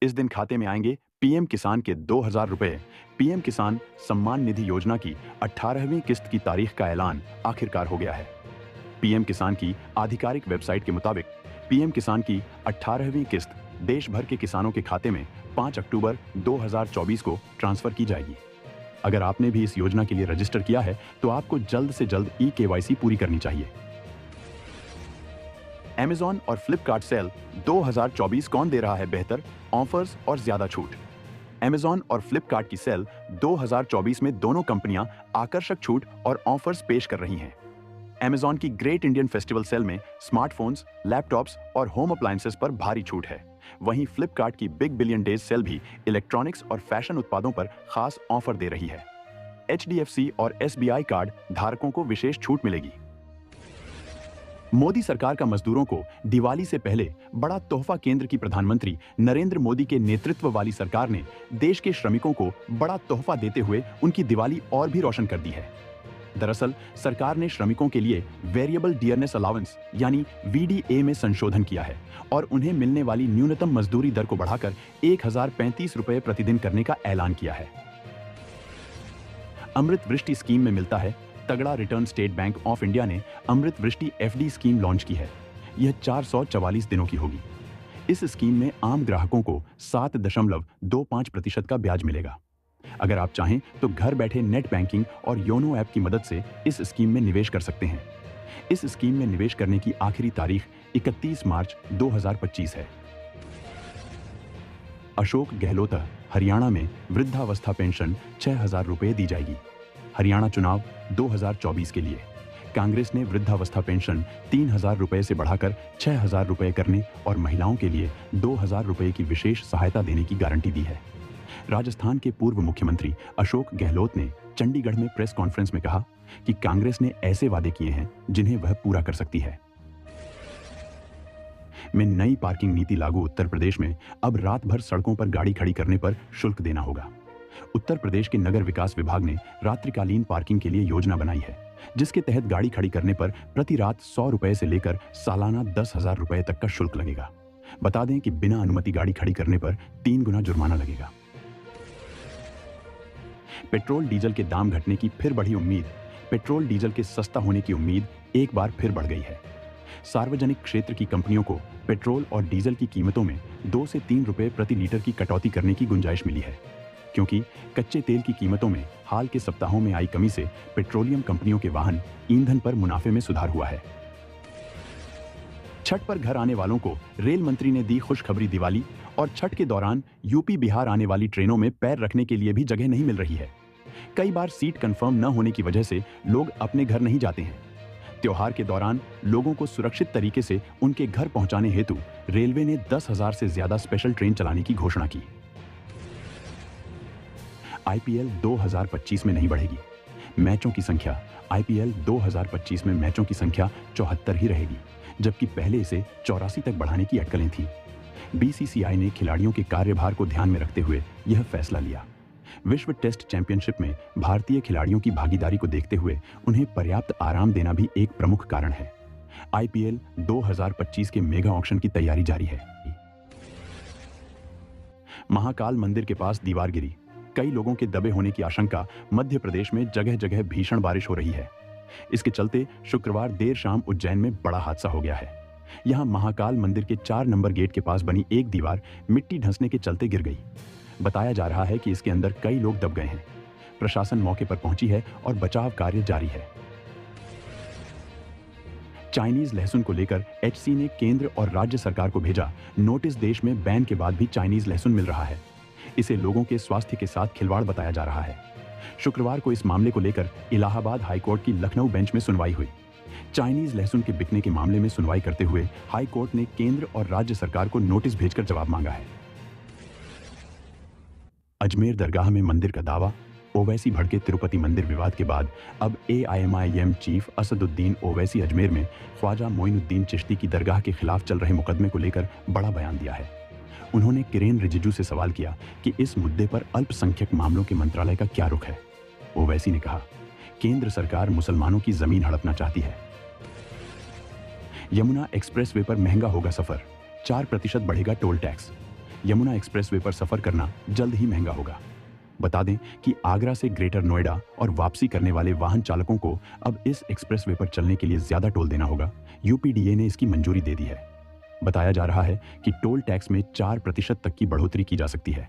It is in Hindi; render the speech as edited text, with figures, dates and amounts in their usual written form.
इस दिन खाते में आएंगे पीएम किसान के 2,000 रुपए। पीएम किसान सम्मान निधि योजना की 18वीं किस्त की तारीख का ऐलान आखिरकार हो गया है। पीएम किसान की आधिकारिक वेबसाइट के मुताबिक पीएम किसान की 18वीं किस्त देश भर के किसानों के खाते में 5 अक्टूबर 2024 को ट्रांसफर की जाएगी। अगर आपने भी इस योजना के लिए रजिस्टर किया है तो आपको जल्द से जल्द ई-केवाईसी पूरी करनी चाहिए। Amazon और फ्लिपकार्ट सेल 2024 कौन दे रहा है बेहतर ऑफर्स और ज्यादा छूट। Amazon और फ्लिपकार्ट की सेल 2024 में दोनों कंपनियां आकर्षक छूट और ऑफर्स पेश कर रही हैं। Amazon की ग्रेट इंडियन फेस्टिवल सेल में स्मार्टफोन्स, लैपटॉप्स और होम अप्लायंसेस पर भारी छूट है। वहीं फ्लिपकार्ट की बिग बिलियन डेज सेल भी इलेक्ट्रॉनिक्स और फैशन उत्पादों पर खास ऑफर दे रही है। HDFC और SBI कार्ड धारकों को विशेष छूट मिलेगी। मोदी सरकार का मजदूरों को दिवाली से पहले बड़ा तोहफा केंद्र की प्रधानमंत्री नरेंद्र मोदी के नेतृत्व वाली सरकार ने देश के श्रमिकों को बड़ा तोहफा देते हुए उनकी दिवाली और भी रोशन कर दी है। दरअसल सरकार ने श्रमिकों के लिए वेरिएबल डियरनेस अलाउंस यानी VDA में संशोधन किया है और उन्हें मिलने वाली न्यूनतम मजदूरी दर को बढ़ाकर 1,035 रुपए प्रतिदिन करने का ऐलान किया है। अमृत वृष्टि स्कीम में मिलता है तगड़ा return. State bank of India ने अमृत वृष्टि FD स्कीम लॉन्च की है। यह 444 दिनों की होगी। इस स्कीम में आम ग्राहकों को 7.25% का ब्याज मिलेगा। अगर आप चाहें तो घर बैठे नेट बैंकिंग और योनो ऐप की मदद से इस स्कीम में निवेश कर सकते हैं। इस स्कीम में निवेश करने की आखिरी तारीख 31 मार्च 2025 है। अशोक गहलोत हरियाणा में वृद्धावस्था पेंशन 6,000 रुपए दी जाएगी। हरियाणा चुनाव 2024 के लिए कांग्रेस ने वृद्धावस्था पेंशन 3,000 रुपए से बढ़ाकर 6,000 रुपए करने और महिलाओं के लिए 2,000 रुपए की विशेष सहायता देने की गारंटी दी है। राजस्थान के पूर्व मुख्यमंत्री अशोक गहलोत ने चंडीगढ़ में प्रेस कॉन्फ्रेंस में कहा कि कांग्रेस ने ऐसे वादे किए हैं जिन्हें वह पूरा कर सकती है। में नई पार्किंग नीति लागू उत्तर प्रदेश में अब रात भर सड़कों पर गाड़ी खड़ी करने पर शुल्क देना होगा। उत्तर प्रदेश के नगर विकास विभाग ने रात्रिकालीन पार्किंग के लिए योजना बनाई है, जिसके तहत गाड़ी खड़ी करने पर प्रति रात 100 रुपए से लेकर सालाना 10,000 रुपए तक का शुल्क लगेगा। बता दें कि बिना अनुमति गाड़ी खड़ी करने पर 3 गुना जुर्माना लगेगा। पेट्रोल डीजल के दाम घटने की फिर बढ़ी उम्मीद। पेट्रोल डीजल के सस्ता होने की उम्मीद एक बार फिर बढ़ गई है। सार्वजनिक क्षेत्र की कंपनियों को पेट्रोल और डीजल की कीमतों में 2 से 3 रुपए प्रति लीटर की कटौती करने की गुंजाइश मिली है, क्योंकि कच्चे तेल की कीमतों में हाल के सप्ताहों में आई कमी से पेट्रोलियम कंपनियों के वाहन ईंधन पर मुनाफे में सुधार हुआ है। छठ पर घर आने वालों को रेल मंत्री ने दी खुशखबरी। दिवाली और छठ के दौरान यूपी बिहार आने वाली ट्रेनों में पैर रखने के लिए भी जगह नहीं मिल रही है। कई बार सीट कंफर्म न होने की वजह से लोग अपने घर नहीं जाते हैं। त्योहार के दौरान लोगों को सुरक्षित तरीके से उनके घर पहुंचाने हेतु रेलवे ने 10,000 से ज्यादा स्पेशल ट्रेन चलाने की घोषणा की। IPL 2025 में नहीं बढ़ेगी मैचों की संख्या। IPL 2025 में मैचों की संख्या 74 ही रहेगी, जबकि पहले इसे 84 तक बढ़ाने की अटकलें थीं। BCCI ने खिलाड़ियों के कार्यभार को ध्यान में रखते हुए यह फैसला लिया। विश्व टेस्ट चैंपियनशिप में भारतीय खिलाड़ियों की भागीदारी को देखते हुए उन्हें पर्याप्त आराम देना भी एक प्रमुख कारण है। IPL 2025 के मेगा ऑक्शन की तैयारी जारी है। महाकाल मंदिर के पास दीवार गिरी, कई लोगों के दबे होने की आशंका। मध्य प्रदेश में जगह जगह भीषण बारिश हो रही है। इसके चलते शुक्रवार देर शाम उज्जैन में बड़ा हादसा हो गया है। यहां महाकाल मंदिर के 4 नंबर गेट के पास बनी एक दीवार मिट्टी धंसने के चलते गिर गई। बताया जा रहा है कि इसके अंदर कई लोग दब गए हैं। प्रशासन मौके पर पहुंची है और बचाव कार्य जारी है। चाइनीज लहसुन को लेकर HC ने केंद्र और राज्य सरकार को भेजा नोटिस। देश में बैन के बाद भी चाइनीज लहसुन मिल रहा है। इसे लोगों के स्वास्थ्य के साथ खिलवाड़ बताया जा रहा है। शुक्रवार को इस मामले को लेकर इलाहाबाद हाईकोर्ट की लखनऊ बेंच में सुनवाई हुई। चाइनीज लहसुन के बिकने के मामले में सुनवाई करते हुए हाईकोर्ट ने केंद्र और राज्य सरकार को नोटिस भेजकर जवाब मांगा है। अजमेर दरगाह में मंदिर का दावा। ओवैसी भड़के तिरुपति मंदिर विवाद के बाद अब AIMIM चीफ असदुद्दीन ओवैसी अजमेर में ख्वाजा मोइनुद्दीन चिश्ती की दरगाह के खिलाफ चल रहे मुकदमे को लेकर बड़ा बयान दिया है। उन्होंने किरेन रिजिजू से सवाल किया कि इस मुद्दे पर अल्पसंख्यक मामलों के मंत्रालय का क्या रुख है। ओवैसी ने कहा, केंद्र सरकार मुसलमानों की जमीन हड़पना चाहती है। यमुना एक्सप्रेसवे पर महंगा होगा सफर, 4% बढ़ेगा टोल टैक्स। यमुना एक्सप्रेसवे पर सफर करना जल्द ही महंगा होगा। बता दें कि आगरा से ग्रेटर नोएडा और वापसी करने वाले वाहन चालकों को अब इस एक्सप्रेसवे पर चलने के लिए ज्यादा टोल देना होगा। यूपीडीए ने इसकी मंजूरी दे दी है। बताया जा रहा है कि टोल टैक्स में 4% तक की बढ़ोतरी की जा सकती है।